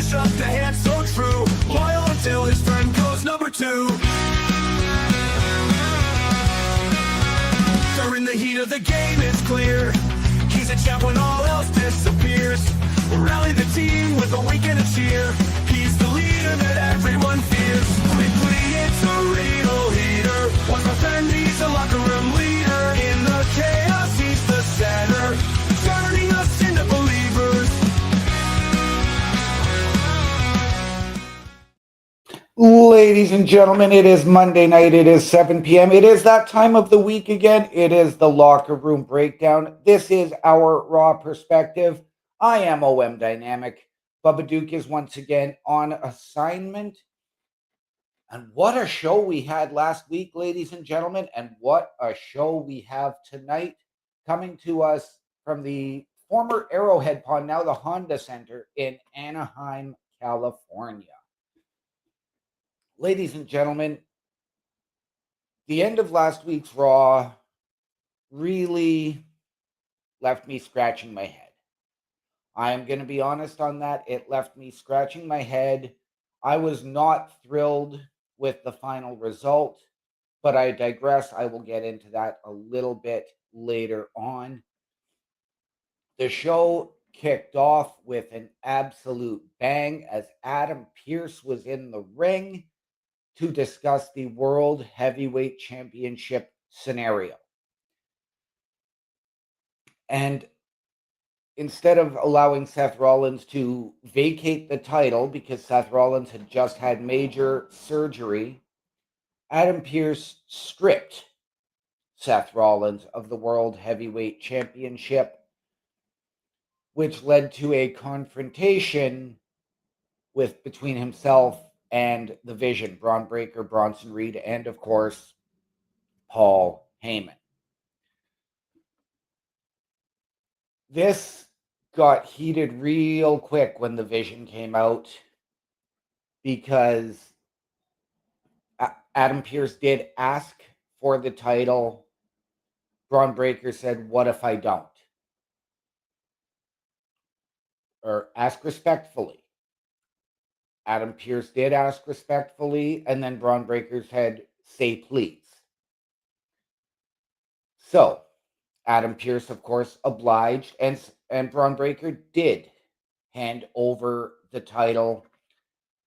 dish up the hand so true, loyal until his friend goes number 2. During the heat of the game, it's clear he's a champ when all else disappears. Rally the team with a wink and a cheer. He's the leader that everyone fears. Quickly, it's a real heater. Once my friend, he's a locker room leader. In the chaos, he's the center, turning us into believers. Ladies and gentlemen, it is Monday night. It is 7 p.m. It is that time of the week again. It is the Locker Room Breakdown. This is our Raw perspective. I am OM Dynamic. Bubba Duke is once again on assignment. And what a show we had last week, ladies and gentlemen. And what a show we have tonight, coming to us from the former Arrowhead Pond, now the Honda Center in Anaheim, California. Ladies and gentlemen, the end of last week's Raw really left me scratching my head. I am going to be honest on that. It left me scratching my head. I was not thrilled with the final result, but I digress. I will get into that a little bit later on. The show kicked off with an absolute bang as Adam Pearce was in the ring to discuss the World Heavyweight Championship scenario. And instead of allowing Seth Rollins to vacate the title because Seth Rollins had just had major surgery, Adam Pearce stripped Seth Rollins of the World Heavyweight Championship, which led to a confrontation between himself and the Vision, Bron Breakker, Bronson Reed, and of course, Paul Heyman. This got heated real quick when the Vision came out because Adam Pearce did ask for the title. Bron Breakker said, "What if I don't?" Or ask respectfully. Adam Pearce did ask respectfully, and then Bron Breakker said, "Say please." So Adam Pearce, of course, obliged, and Bron Breakker did hand over the title,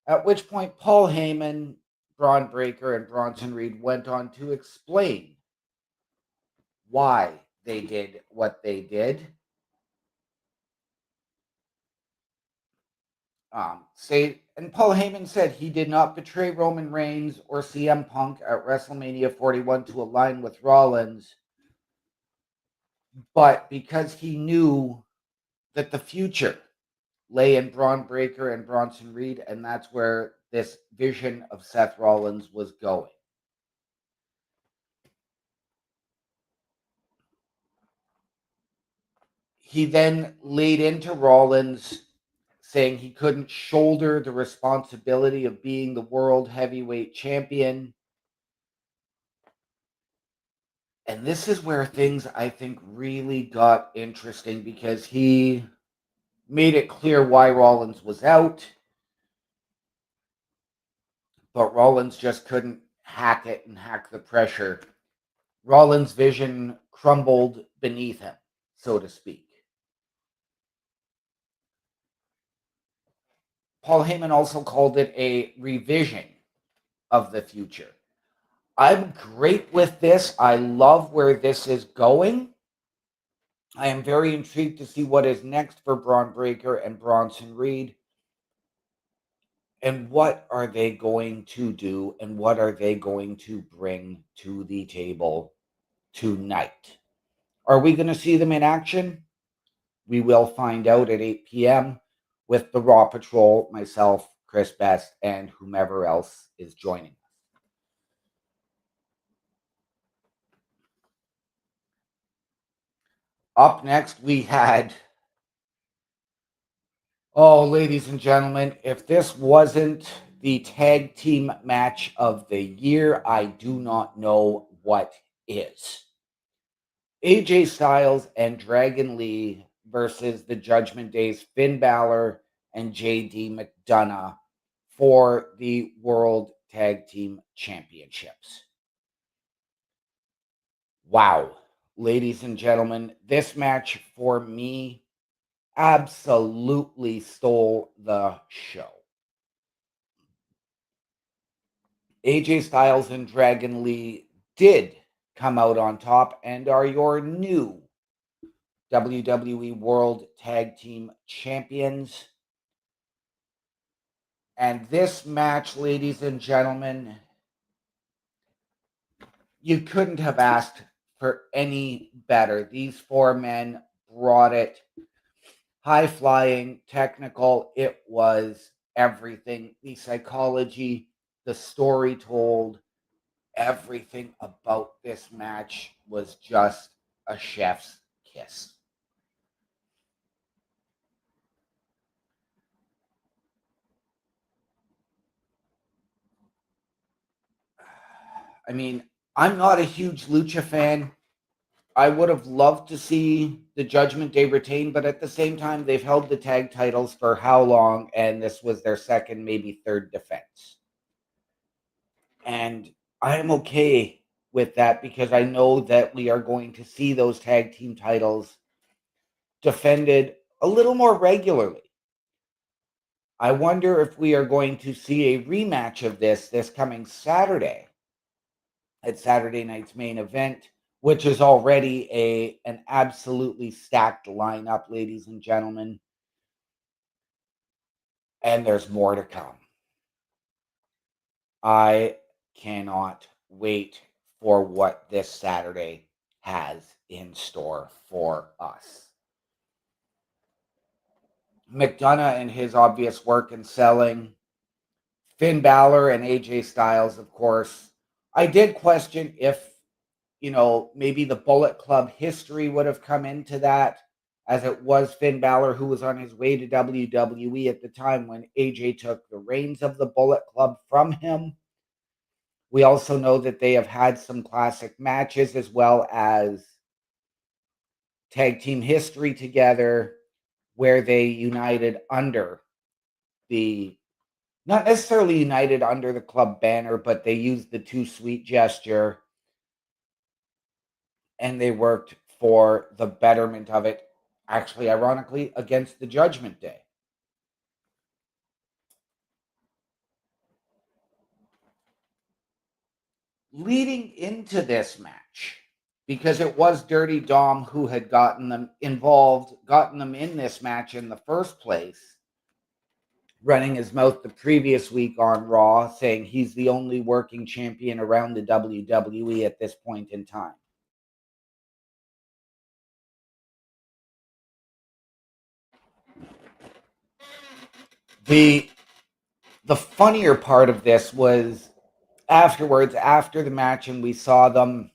at which point Paul Heyman, Bron Breakker, and Bronson Reed went on to explain why they did what they did. And Paul Heyman said he did not betray Roman Reigns or CM Punk at WrestleMania 41 to align with Rollins, but because he knew that the future lay in Bron Breakker and Bronson Reed, and that's where this vision of Seth Rollins was going. He then laid into Rollins, saying he couldn't shoulder the responsibility of being the World Heavyweight Champion. And this is where things, I think, really got interesting, because he made it clear why Rollins was out, but Rollins just couldn't hack it and hack the pressure. Rollins' vision crumbled beneath him, so to speak. Paul Heyman also called it a revision of the future. I'm great with this. I love where this is going. I am very intrigued to see what is next for Bron Breakker and Bronson Reed. And what are they going to do, and what are they going to bring to the table tonight? Are we going to see them in action? We will find out at 8 p.m. with the Raw Patrol, myself, Chris Best, and whomever else is joining us. Up next, we had, ladies and gentlemen, if this wasn't the tag team match of the year, I do not know what is. AJ Styles and Dragon Lee versus the Judgment Day's Finn Balor and JD McDonough for the World Tag Team Championships. Wow, ladies and gentlemen, this match for me absolutely stole the show. AJ Styles and Dragon Lee did come out on top and are your new WWE World Tag Team Champions. And this match, ladies and gentlemen, you couldn't have asked for any better. These four men brought it. High flying, technical, it was everything. The psychology, the story told, everything about this match was just a chef's kiss. I mean, I'm not a huge Lucha fan. I would have loved to see the Judgment Day retain, but at the same time, they've held the tag titles for how long? And this was their second, maybe third defense. And I am okay with that because I know that we are going to see those tag team titles defended a little more regularly. I wonder if we are going to see a rematch of this coming Saturday at Saturday night's main event, which is already an absolutely stacked lineup, ladies and gentlemen. And there's more to come. I cannot wait for what this Saturday has in store for us. McDonough and his obvious work in selling, Finn Balor and AJ Styles, of course. I did question if, maybe the Bullet Club history would have come into that, as it was Finn Balor who was on his way to WWE at the time when AJ took the reins of the Bullet Club from him. We also know that they have had some classic matches as well as tag team history together where they united under not necessarily united under the club banner, but they used the Too Sweet gesture and they worked for the betterment of it, actually, ironically, against the Judgment Day. Leading into this match, because it was Dirty Dom who had gotten them involved, gotten them in this match in the first place, running his mouth the previous week on Raw, saying he's the only working champion around the WWE at this point in time. The funnier part of this was afterwards, after the match, and we saw them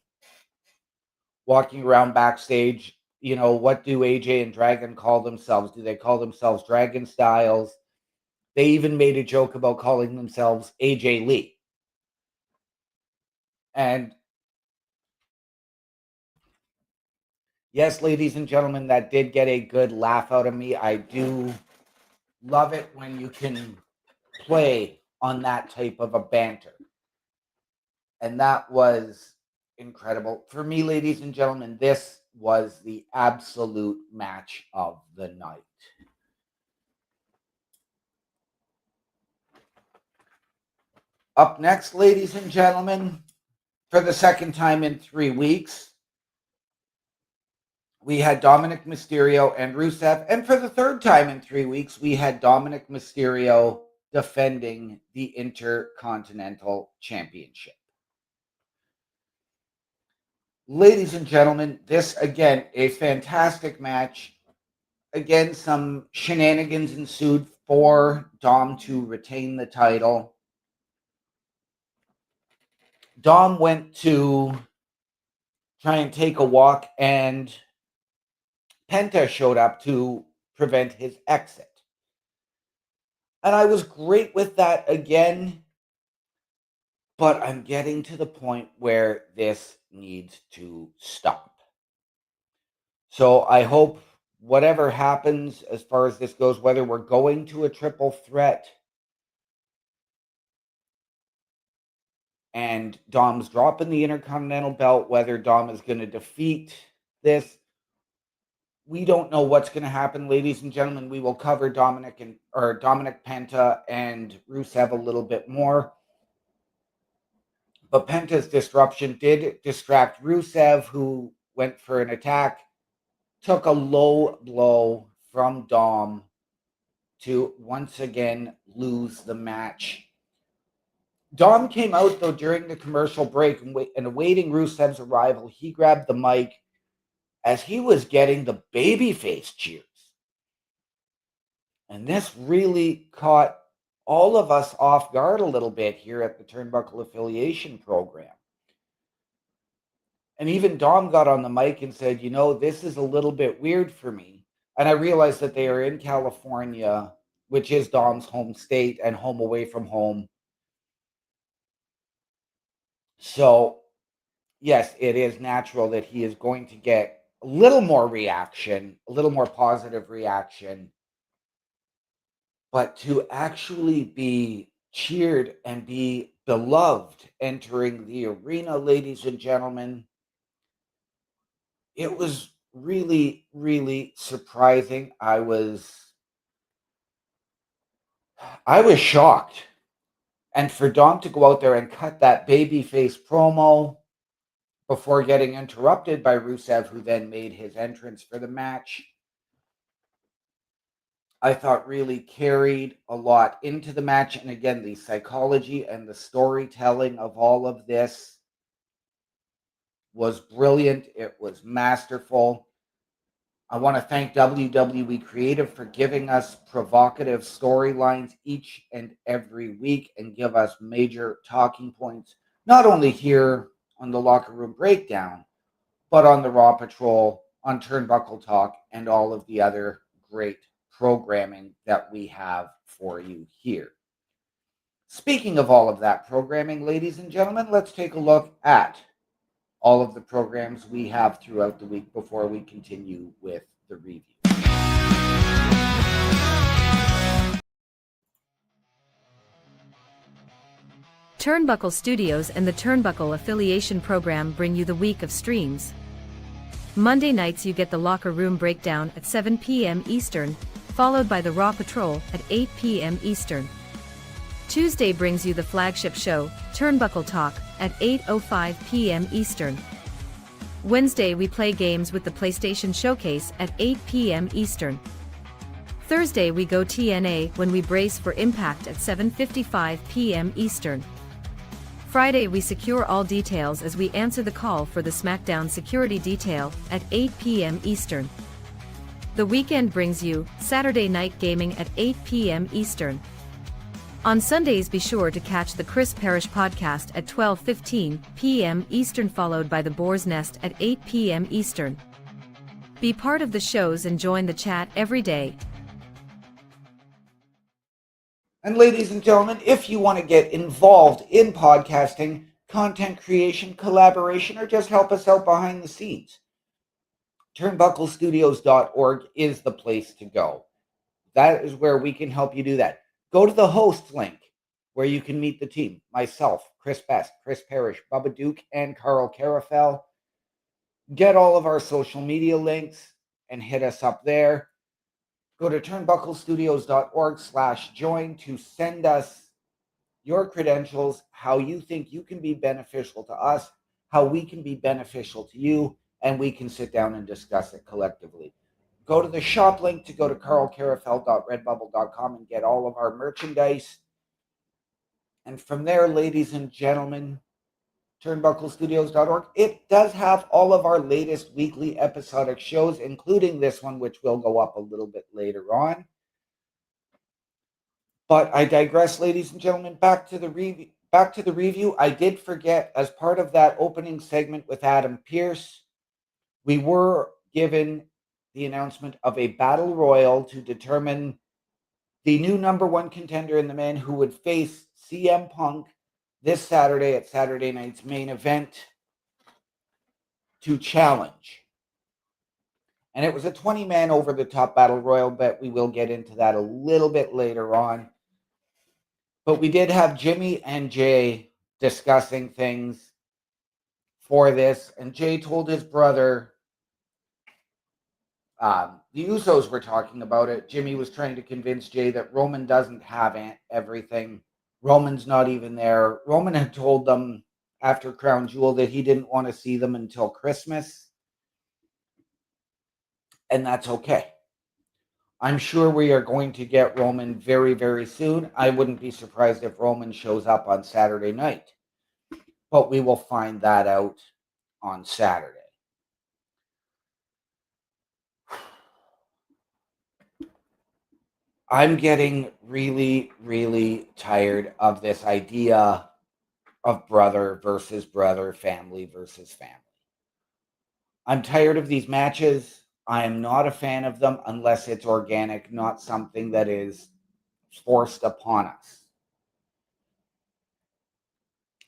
walking around backstage. What do AJ and Dragon call themselves? Do they call themselves Dragon Styles? They even made a joke about calling themselves AJ Lee. And yes, ladies and gentlemen, that did get a good laugh out of me. I do love it when you can play on that type of a banter. And that was incredible. For me, ladies and gentlemen, this was the absolute match of the night. Up next, ladies and gentlemen, for the second time in 3 weeks, we had Dominic Mysterio and Rusev. And for the third time in 3 weeks, we had Dominic Mysterio defending the Intercontinental Championship. Ladies and gentlemen, this, again, a fantastic match. Again, some shenanigans ensued for Dom to retain the title. Dom went to try and take a walk, and Penta showed up to prevent his exit. And I was great with that again, but I'm getting to the point where this needs to stop. So I hope whatever happens as far as this goes, whether we're going to a triple threat and Dom's dropping the Intercontinental belt, whether Dom is going to defeat this, we don't know what's going to happen, ladies and gentlemen. We will cover Dominic Penta and Rusev a little bit more. But Penta's disruption did distract Rusev, who went for an attack, took a low blow from Dom to once again lose the match. Dom came out, though, during the commercial break and awaiting Rusev's arrival. He grabbed the mic as he was getting the babyface cheers. And this really caught all of us off guard a little bit here at the Turnbuckle Affiliation Program. And even Dom got on the mic and said, you know, this is a little bit weird for me. And I realized that they are in California, which is Dom's home state and home away from home. So, yes, it is natural that he is going to get a little more reaction, a little more positive reaction. But to actually be cheered and be beloved entering the arena, ladies and gentlemen, it was really, really surprising. I was shocked. And for Dom to go out there and cut that babyface promo before getting interrupted by Rusev, who then made his entrance for the match, I thought really carried a lot into the match. And again, the psychology and the storytelling of all of this was brilliant. It was masterful. I want to thank WWE Creative for giving us provocative storylines each and every week and give us major talking points, not only here on the Locker Room Breakdown, but on the Raw Patrol, on Turnbuckle Talk, and all of the other great programming that we have for you here. Speaking of all of that programming, ladies and gentlemen, let's take a look at all of the programs we have throughout the week before we continue with the review. Turnbuckle Studios and the Turnbuckle Affiliation Program bring you the week of streams. Monday nights you get the Locker Room Breakdown at 7 p.m. Eastern, followed by the Raw Patrol at 8 p.m. Eastern. Tuesday brings you the flagship show, Turnbuckle Talk, at 8:05 p.m. Eastern. Wednesday we play games with the PlayStation Showcase at 8 p.m. Eastern. Thursday we go TNA when we brace for Impact at 7:55 p.m. Eastern. Friday we secure all details as we answer the call for the SmackDown security detail at 8 p.m. Eastern. The weekend brings you Saturday Night Gaming at 8 p.m. Eastern. On Sundays be sure to catch the Chris Parrish podcast at 12:15 p.m. Eastern, followed by the Boar's Nest at 8 p.m. Eastern. Be part of the shows and join the chat every day. And ladies and gentlemen, if you want to get involved in podcasting, content creation, collaboration, or just help us out behind the scenes, turnbucklestudios.org is the place to go. That is where we can help you do that. Go to the hosts link where you can meet the team. Myself, Chris Best, Chris Parrish, Bubba Duke, and Carl Carafel. Get all of our social media links and hit us up there. Go to turnbucklestudios.org/join to send us your credentials, how you think you can be beneficial to us, how we can be beneficial to you, and we can sit down and discuss it collectively. Go to the shop link to go to carlcarafel.redbubble.com and get all of our merchandise. And from there, ladies and gentlemen, turnbucklestudios.org, it does have all of our latest weekly episodic shows, including this one, which will go up a little bit later on. But I digress, ladies and gentlemen. Back to the review. I did forget, as part of that opening segment with Adam Pearce, we were given the announcement of a battle royal to determine the new number one contender in the men who would face CM Punk this Saturday at Saturday night's main event to challenge And it was a 20-man over-the-top battle royal, but we will get into that a little bit later on. But we did have Jimmy and Jay discussing things for this, and Jay told his brother, the Usos were talking about it. Jimmy was trying to convince Jay that Roman doesn't have everything. Roman's not even there. Roman had told them after Crown Jewel that he didn't want to see them until Christmas. And that's okay. I'm sure we are going to get Roman very, very soon. I wouldn't be surprised if Roman shows up on Saturday night. But we will find that out on Saturday. I'm getting really, really tired of this idea of brother versus brother, family versus family. I'm tired of these matches. I am not a fan of them unless it's organic, not something that is forced upon us.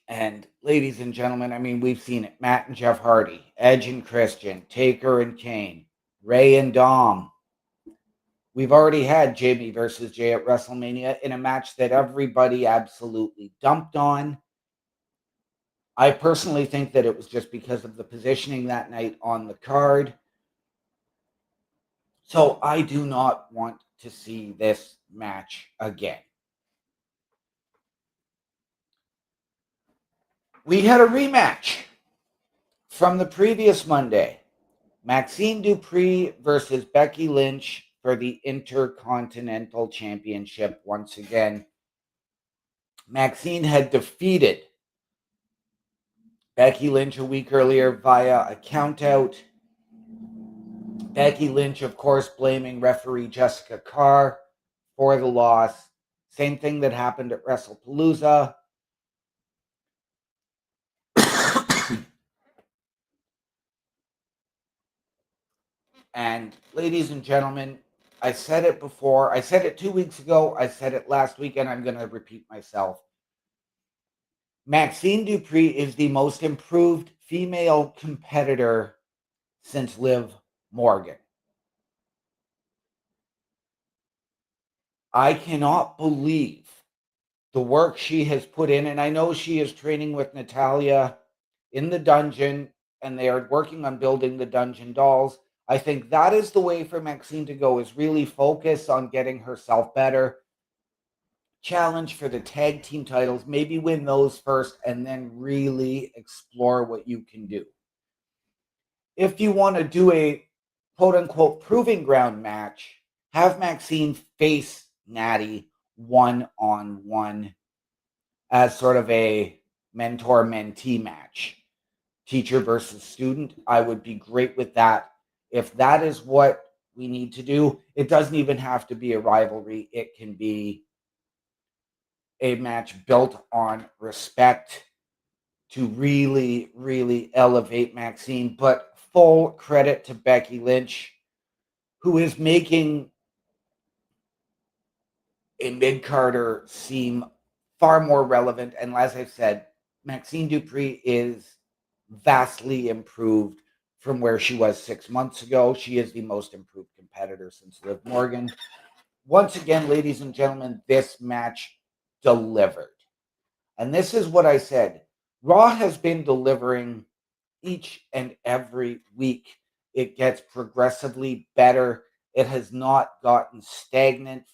And ladies and gentlemen, I mean, we've seen it. Matt and Jeff Hardy, Edge and Christian, Taker and Kane, Ray and Dom. We've already had Jamie versus Jay at WrestleMania in a match that everybody absolutely dumped on. I personally think that it was just because of the positioning that night on the card. So I do not want to see this match again. We had a rematch from the previous Monday. Maxine Dupree versus Becky Lynch for the Intercontinental Championship once again. Maxine had defeated Becky Lynch a week earlier via a countout. Becky Lynch, of course, blaming referee Jessica Carr for the loss. Same thing that happened at WrestlePalooza. And ladies and gentlemen, I said it before. I said it 2 weeks ago. I said it last week, and I'm going to repeat myself. Maxine Dupree is the most improved female competitor since Liv Morgan. I cannot believe the work she has put in, and I know she is training with Natalya in the dungeon, and they are working on building the dungeon dolls. I think that is the way for Maxine to go, is really focus on getting herself better. Challenge for the tag team titles, maybe win those first, and then really explore what you can do. If you want to do a quote-unquote proving ground match, have Maxine face Natty one-on-one as sort of a mentor-mentee match. Teacher versus student, I would be great with that. If that is what we need to do, it doesn't even have to be a rivalry. It can be a match built on respect to really, really elevate Maxine. But full credit to Becky Lynch, who is making a mid-carder seem far more relevant. And as I've said, Maxine Dupree is vastly improved from where she was 6 months ago. She is the most improved competitor since Liv Morgan. Once again, ladies and gentlemen, this match delivered. And this is what I said. Raw has been delivering each and every week. It gets progressively better. It has not gotten stagnant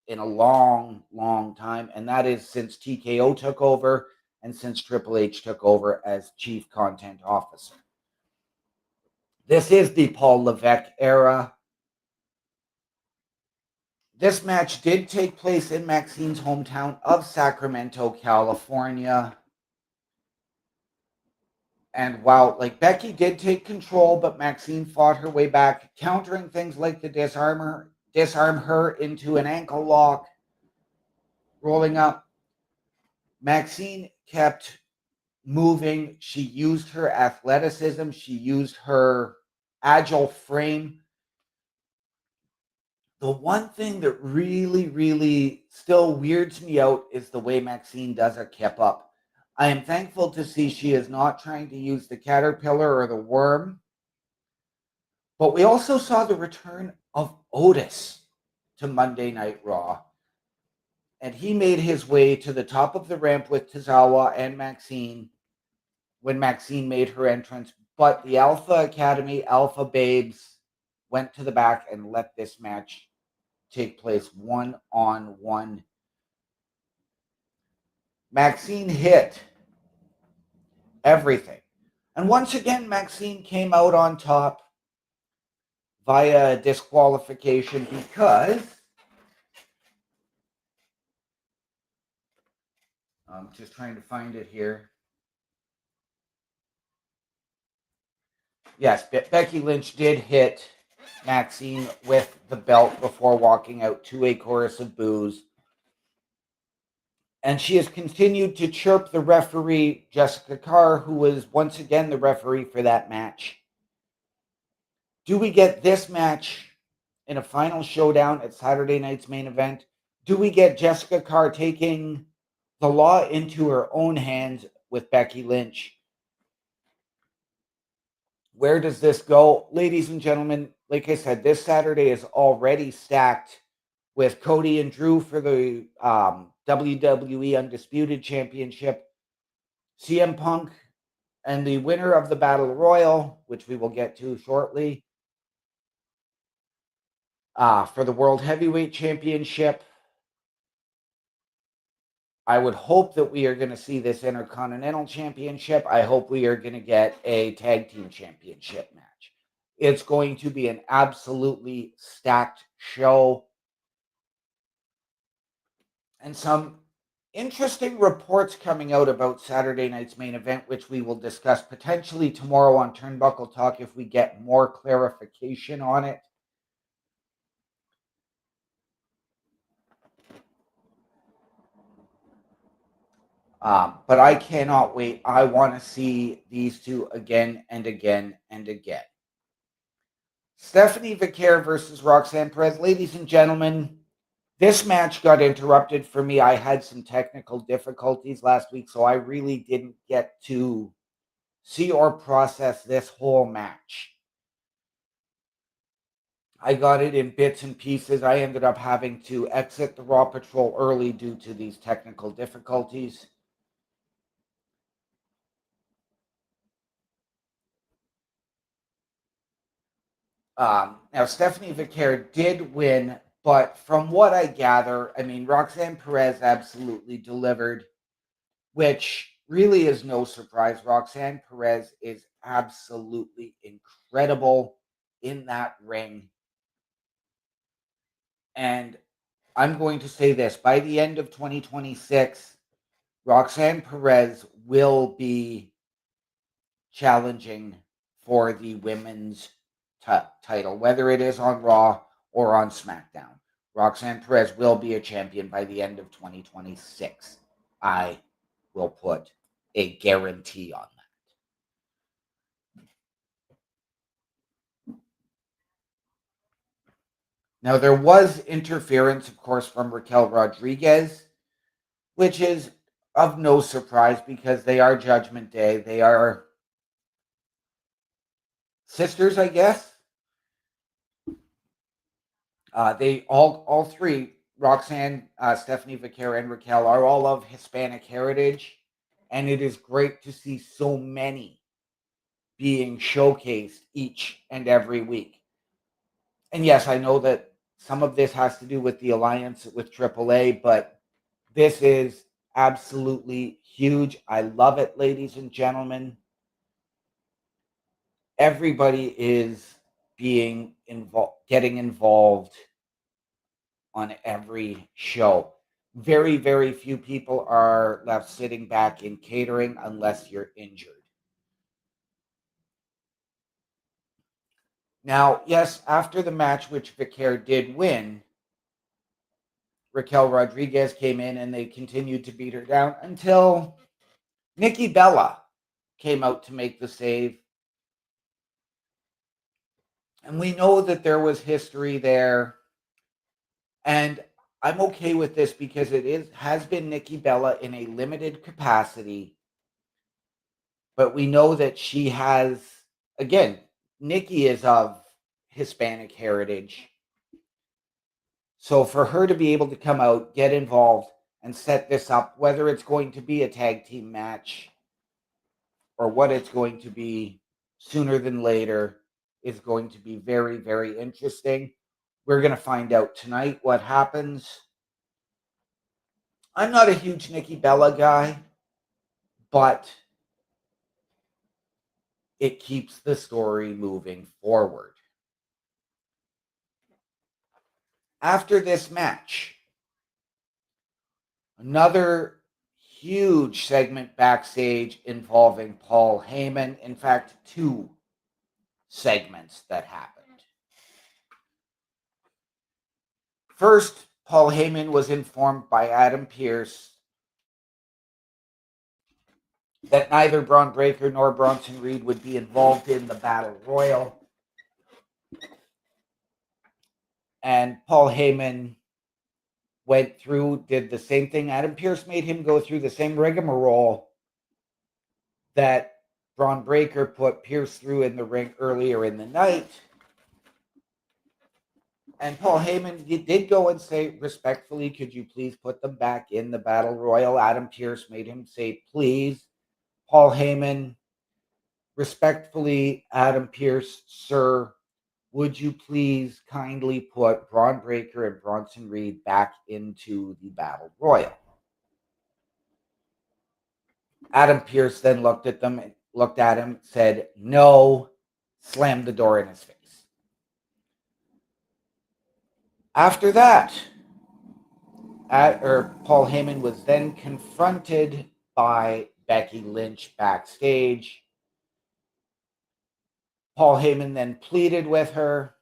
in a long, long time. And that is since TKO took over and since Triple H took over as Chief Content Officer. This is the Paul Levesque era. This match did take place in Maxine's hometown of Sacramento, California. And while Becky did take control, but Maxine fought her way back, countering things like the disarm her into an ankle lock, rolling up. Maxine kept moving. She used her athleticism. She used her agile frame. The one thing that really, really still weirds me out is the way Maxine does a kip up. I am thankful to see she is not trying to use the caterpillar or the worm, But we also saw the return of Otis to Monday Night Raw. And he made his way to the top of the ramp with Tozawa and Maxine when Maxine made her entrance. But the Alpha Academy, Alpha Babes, went to the back and let this match take place one-on-one. Maxine hit everything. And once again, Maxine came out on top via disqualification because I'm just trying to find it here. Yes, Becky Lynch did hit Maxine with the belt before walking out to a chorus of boos. And she has continued to chirp the referee, Jessica Carr, who was once again the referee for that match. Do we get this match in a final showdown at Saturday night's main event? Do we get Jessica Carr taking the law into her own hands with Becky Lynch? Where does this go? Ladies and gentlemen, like I said, this Saturday is already stacked with Cody and Drew for the WWE Undisputed Championship, CM Punk and the winner of the Battle Royal, which we will get to shortly, for the World Heavyweight Championship. I would hope that we are going to see this Intercontinental Championship. I hope we are going to get a Tag Team Championship match. It's going to be an absolutely stacked show. And some interesting reports coming out about Saturday night's main event, which we will discuss potentially tomorrow on Turnbuckle Talk if we get more clarification on it. But I cannot wait. I want to see these two again and again and again. Stephanie Vaquer versus Roxanne Perez. Ladies and gentlemen, this match got interrupted for me. I had some technical difficulties last week, so I really didn't get to see or process this whole match. I got it in bits and pieces. I ended up having to exit the Raw Patrol early due to these technical difficulties. Now, Stephanie Vaquer did win, but from what I gather, I mean, Roxanne Perez absolutely delivered, which really is no surprise. Roxanne Perez is absolutely incredible in that ring. And I'm going to say this, by the end of 2026, Roxanne Perez will be challenging for the women's title, whether it is on Raw or on SmackDown. Roxanne Perez will be a champion by the end of 2026. I will put a guarantee on that. Now, there was interference, of course, from Raquel Rodriguez, which is of no surprise because they are Judgment Day. They are sisters, I guess. They all three, Roxanne, Stephanie Vaquer, and Raquel, are all of Hispanic heritage, and it is great to see so many being showcased each and every week. And yes, I know that some of this has to do with the alliance with AAA, but this is absolutely huge. I love it, ladies and gentlemen. Everybody is being involved, getting involved on every show. Very, very few people are left sitting back in catering unless you're injured. Now, yes, after the match, which Vaquer did win, Raquel Rodriguez came in and they continued to beat her down until Nikki Bella came out to make the save. And we know that there was history there. And I'm okay with this because has been Nikki Bella in a limited capacity. But we know that she has, again, Nikki is of Hispanic heritage. So for her to be able to come out, get involved, and set this up, whether it's going to be a tag team match or what it's going to be sooner than later, is going to be very, very interesting. We're going to find out tonight what happens. I'm not a huge Nikki Bella guy, but it keeps the story moving forward. After this match, another huge segment backstage involving Paul Heyman. In fact, two segments that happened. First, Paul Heyman was informed by Adam Pearce that neither Braun Breaker nor Bronson Reed would be involved in the Battle Royal. And Paul Heyman went through, did the same thing. Adam Pearce made him go through the same rigmarole that Braun Breaker put Pearce through in the ring earlier in the night. And Paul Heyman did go and say, respectfully, could you please put them back in the Battle Royal? Adam Pearce made him say, please. Paul Heyman, respectfully, Adam Pearce, sir, would you please kindly put Braun Breaker and Bronson Reed back into the Battle Royal? Adam Pearce then looked at him, said, no, slammed the door in his face. After that, Paul Heyman was then confronted by Becky Lynch backstage. Paul Heyman then pleaded with her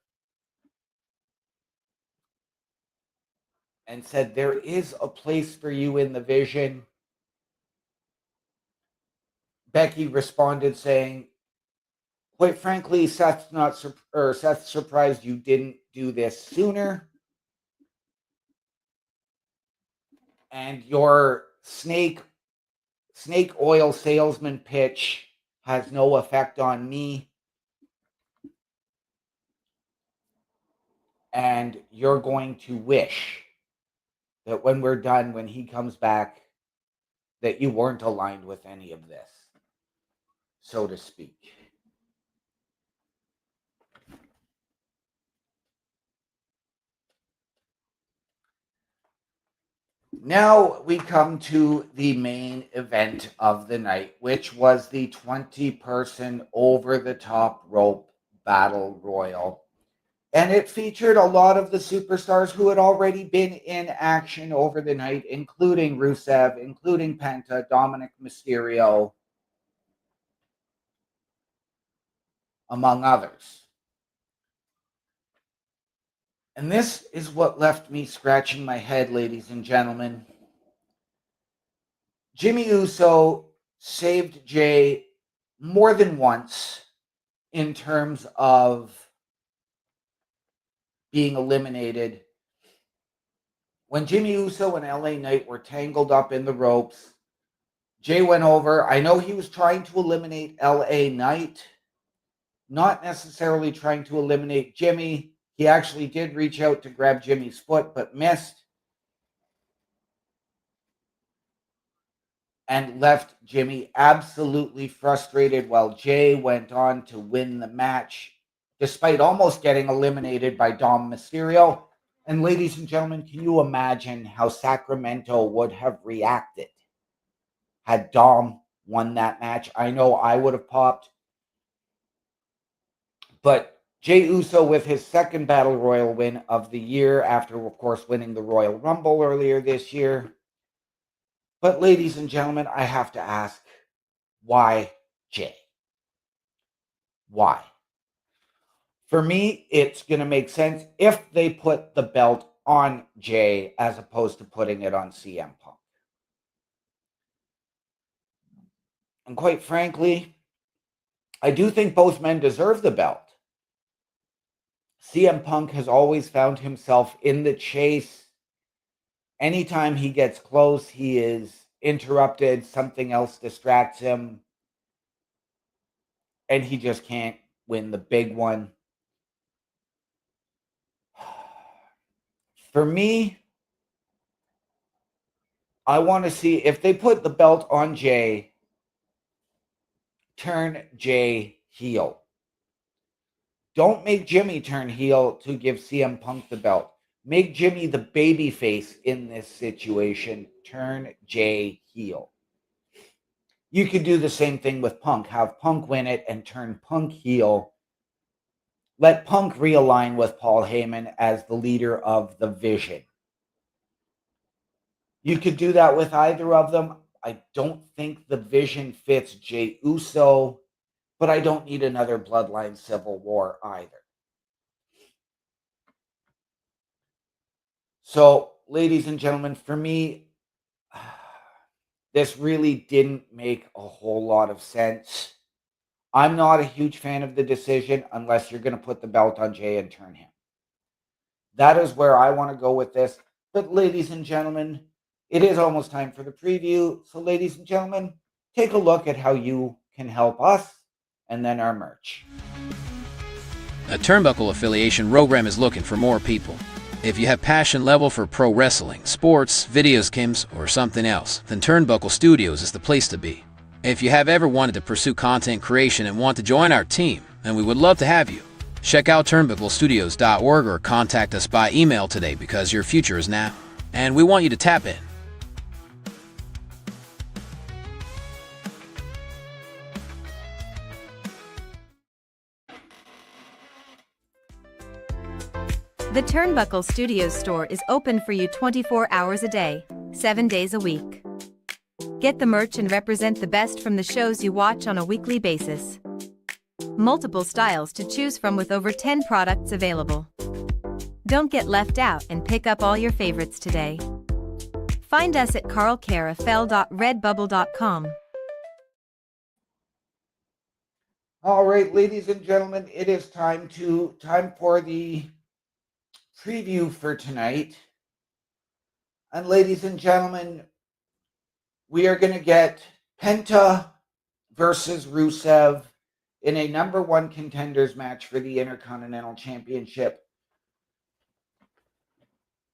and said, there is a place for you in the Vision. Becky responded saying, quite frankly, Seth's surprised you didn't do this sooner. And your snake oil salesman pitch has no effect on me. And you're going to wish that when we're done, when he comes back, that you weren't aligned with any of this, so to speak. Now we come to the main event of the night, which was the 20-person over-the-top rope battle royal. And it featured a lot of the superstars who had already been in action over the night, including Rusev, including Penta, Dominic Mysterio, among others. And this is what left me scratching my head, ladies and gentlemen. Jimmy Uso saved Jay more than once in terms of being eliminated. When Jimmy Uso and LA Knight were tangled up in the ropes, Jay went over. I know he was trying to eliminate LA Knight, not necessarily trying to eliminate Jimmy. He actually did reach out to grab Jimmy's foot, but missed. And left Jimmy absolutely frustrated while Jay went on to win the match, despite almost getting eliminated by Dom Mysterio. And ladies and gentlemen, can you imagine how Sacramento would have reacted had Dom won that match? I know I would have popped. But Jey Uso with his second Battle Royal win of the year after, of course, winning the Royal Rumble earlier this year. But ladies and gentlemen, I have to ask, why Jay? Why? For me, it's going to make sense if they put the belt on Jay as opposed to putting it on CM Punk. And quite frankly, I do think both men deserve the belt. CM Punk has always found himself in the chase. Anytime he gets close, he is interrupted. Something else distracts him. And he just can't win the big one. For me, I want to see if they put the belt on Jay, turn Jay heel. Don't make Jimmy turn heel to give CM Punk the belt. Make Jimmy the baby face in this situation. Turn Jay heel. You could do the same thing with Punk. Have Punk win it and turn Punk heel. Let Punk realign with Paul Heyman as the leader of the Vision. You could do that with either of them. I don't think the Vision fits Jey Uso, but I don't need another Bloodline Civil War either. So, ladies and gentlemen, for me, this really didn't make a whole lot of sense. I'm not a huge fan of the decision unless you're going to put the belt on Jay and turn him. That is where I want to go with this. But ladies and gentlemen, it is almost time for the preview. So ladies and gentlemen, take a look at how you can help us and then our merch. A Turnbuckle Affiliation program is looking for more people. If you have passion level for pro wrestling, sports, video games, or something else, then Turnbuckle Studios is the place to be. If you have ever wanted to pursue content creation and want to join our team, then we would love to have you. Check out turnbucklestudios.org or contact us by email today because your future is now, and we want you to tap in. The Turnbuckle Studios store is open for you 24 hours a day, 7 days a week. Get the merch and represent the best from the shows you watch on a weekly basis. Multiple styles to choose from with over 10 products available. Don't get left out and pick up all your favorites today. Find us at carlcarafel.redbubble.com. All right, ladies and gentlemen, it is time for the preview for tonight. And ladies and gentlemen, we are going to get Penta versus Rusev in a number one contenders match for the Intercontinental Championship.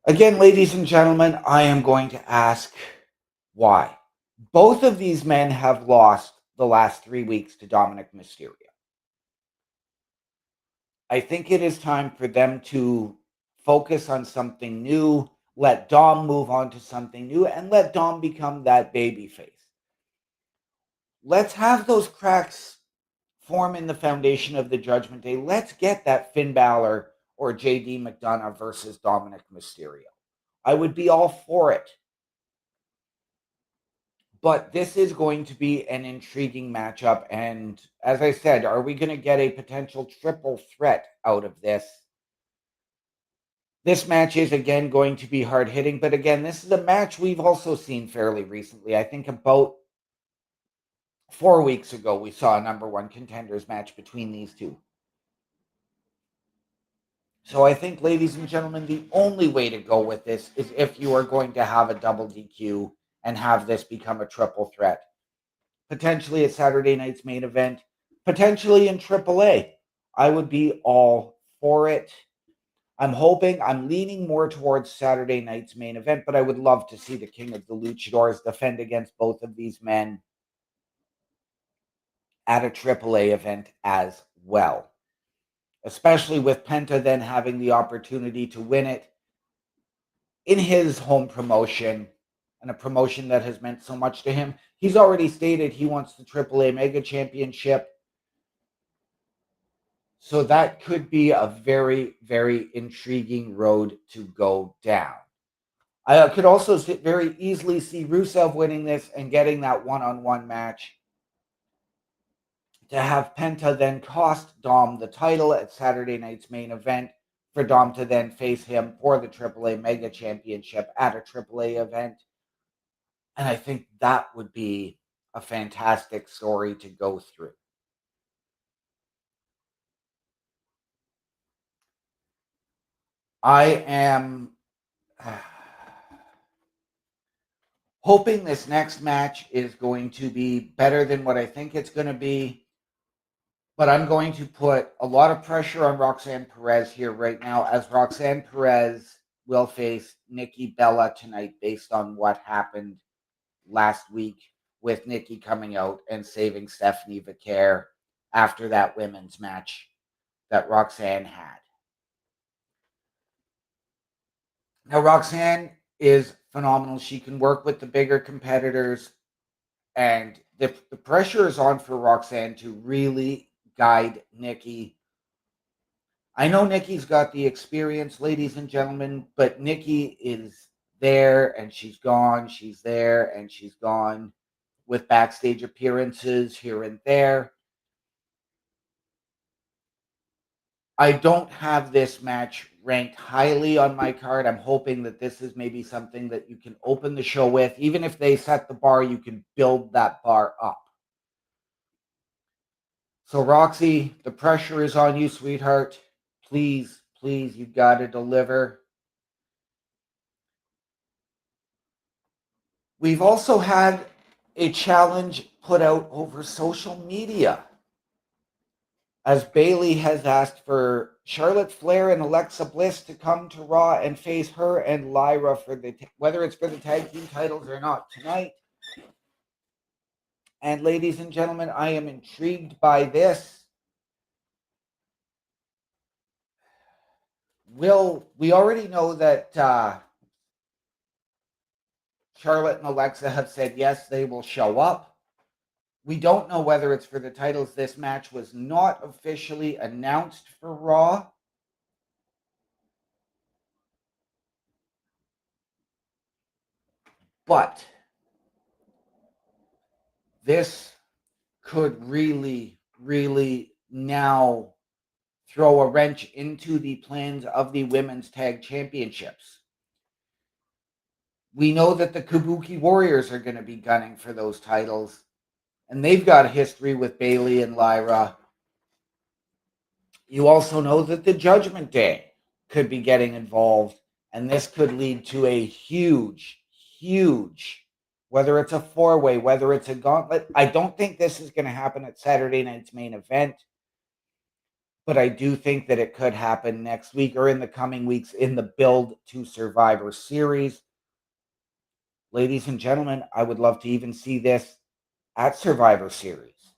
Again, ladies and gentlemen, I am going to ask why. Both of these men have lost the last 3 weeks to Dominic Mysterio. I think it is time for them to focus on something new, let Dom move on to something new, and let Dom become that babyface. Let's have those cracks form in the foundation of the Judgment Day. Let's get that Finn Balor or JD McDonough versus Dominic Mysterio. I would be all for it. But this is going to be an intriguing matchup. And as I said, are we going to get a potential triple threat out of this? This match is, again, going to be hard-hitting. But again, this is a match we've also seen fairly recently. I think about 4 weeks ago, we saw a number one contenders match between these two. So I think, ladies and gentlemen, the only way to go with this is if you are going to have a double DQ and have this become a triple threat. Potentially at Saturday night's main event. Potentially in AAA. I would be all for it. I'm leaning more towards Saturday night's main event, but I would love to see the King of the Luchadors defend against both of these men at a AAA event as well. Especially with Penta then having the opportunity to win it in his home promotion, and a promotion that has meant so much to him. He's already stated he wants the AAA Mega Championship. So that could be a very, very intriguing road to go down. I could also very easily see Rusev winning this and getting that one-on-one match to have Penta then cost Dom the title at Saturday night's main event, for Dom to then face him for the AAA Mega Championship at a AAA event. And I think that would be a fantastic story to go through. I am hoping this next match is going to be better than what I think it's going to be. But I'm going to put a lot of pressure on Roxanne Perez here right now, as Roxanne Perez will face Nikki Bella tonight based on what happened last week with Nikki coming out and saving Stephanie Vicaire after that women's match that Roxanne had. Now, Roxanne is phenomenal. She can work with the bigger competitors, and the pressure is on for Roxanne to really guide Nikki. I know Nikki's got the experience, ladies and gentlemen, but Nikki is there and she's gone. She's there and she's gone with backstage appearances here and there. I don't have this match ranked highly on my card. I'm hoping that this is maybe something that you can open the show with. Even if they set the bar, you can build that bar up. So, Roxy, the pressure is on you, sweetheart. Please, please, you got to deliver. We've also had a challenge put out over social media, as Bayley has asked for Charlotte Flair and Alexa Bliss to come to Raw and face her and Lyra for whether it's for the tag team titles or not tonight. And ladies and gentlemen, I am intrigued by this. We already know that Charlotte and Alexa have said yes, they will show up. We don't know whether it's for the titles. This match was not officially announced for Raw. But this could really, really now throw a wrench into the plans of the women's tag championships. We know that the Kabuki Warriors are going to be gunning for those titles, and they've got a history with Bayley and Lyra. You also know that the Judgment Day could be getting involved, and this could lead to a huge, whether it's a four-way, whether it's a gauntlet. I don't think this is going to happen at Saturday night's main event, but I do think that it could happen next week or in the coming weeks in the build to Survivor Series. Ladies and gentlemen, I would love to even see this at Survivor Series.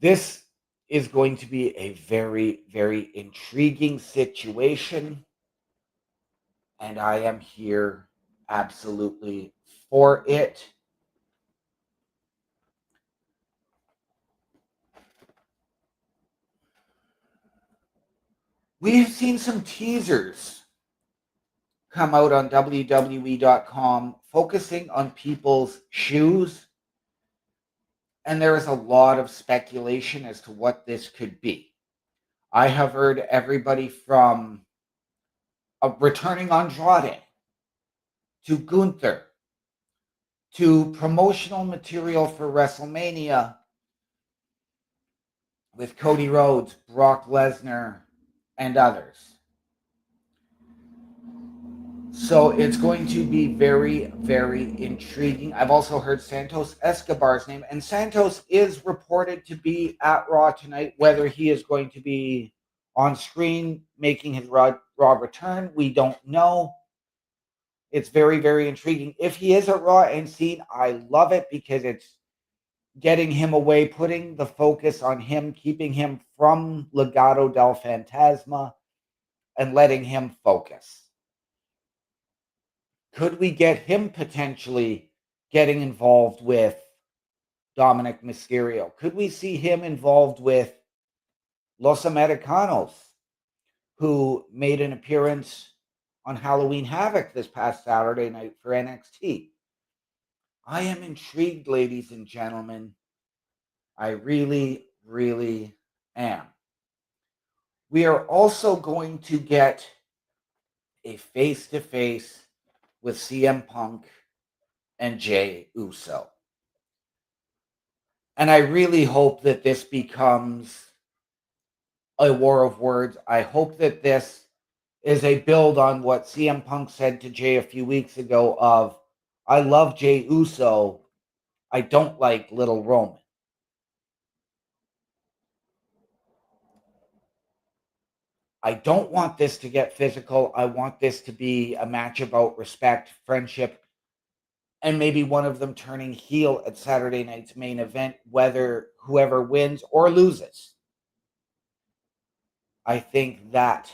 This is going to be a very, very intriguing situation, and I am here absolutely for it. We have seen some teasers come out on WWE.com focusing on people's shoes, and there is a lot of speculation as to what this could be. I have heard everybody from a returning Andrade to Gunther to promotional material for WrestleMania with Cody Rhodes, Brock Lesnar, and others. So it's going to be very, very intriguing. I've also heard Santos Escobar's name, and Santos is reported to be at Raw tonight. Whether he is going to be on screen making his Raw return, we don't know. It's very, very intriguing. If he is at Raw and seen, I love it because it's getting him away, putting the focus on him, keeping him from Legado del Fantasma, and letting him focus. Could we get him potentially getting involved with Dominic Mysterio? Could we see him involved with Los Americanos, who made an appearance on Halloween Havoc this past Saturday night for NXT? I am intrigued, ladies and gentlemen. I really, really am. We are also going to get a face-to-face with CM Punk and Jey Uso. And I really hope that this becomes a war of words. I hope that this is a build on what CM Punk said to Jey a few weeks ago of, I love Jey Uso, I don't like Little Roman. I don't want this to get physical. I want this to be a match about respect, friendship, and maybe one of them turning heel at Saturday night's main event, whether whoever wins or loses. I think that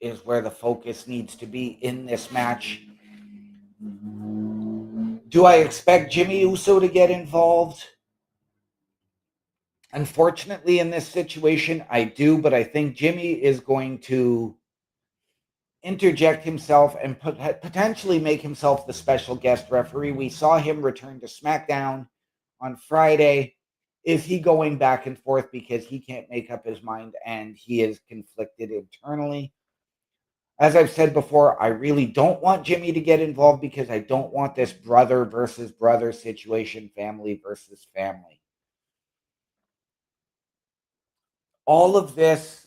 is where the focus needs to be in this match. Do I expect Jimmy Uso to get involved? Unfortunately, in this situation, I do, but I think Jimmy is going to interject himself and potentially make himself the special guest referee. We saw him return to SmackDown on Friday. Is he going back and forth because he can't make up his mind and he is conflicted internally? As I've said before, I really don't want Jimmy to get involved because I don't want this brother versus brother situation, family versus family. All of this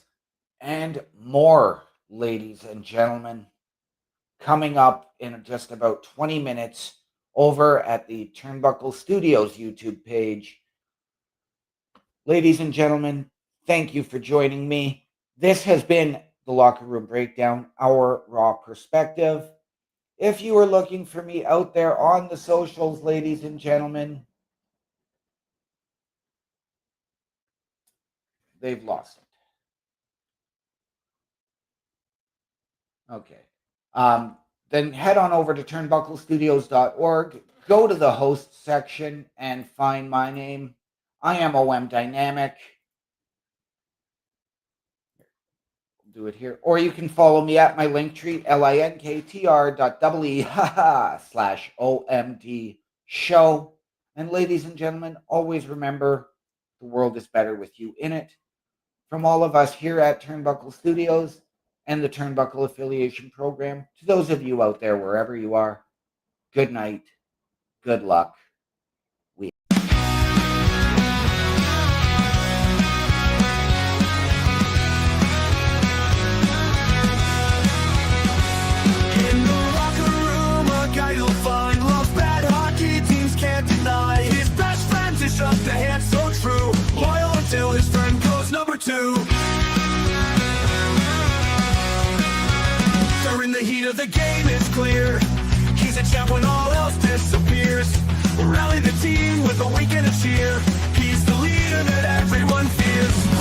and more, ladies and gentlemen, coming up in just about 20 minutes over at the Turnbuckle Studios YouTube page. Ladies and gentlemen, thank you for joining me. This has been the Locker Room Breakdown, our Raw perspective. If you are looking for me out there on the socials, ladies and gentlemen, they've lost it. Okay. Then head on over to turnbucklestudios.org, go to the host section and find my name. I am OM Dynamic. I'll do it here. Or you can follow me at my Linktree, linktr.ee/OMD show. And ladies and gentlemen, always remember, the world is better with you in it. From all of us here at Turnbuckle Studios and the Turnbuckle Affiliation Program, to those of you out there, wherever you are, good night, good luck. In the locker room, a guy you'll find loves bad hockey, teams can't deny. His best friend is just a hand so true, loyal until his friend goes number 2. During the heat of the game, it's clear he's a champ when all else disappears. Rally the team with a wink and a cheer. He's the leader that everyone fears.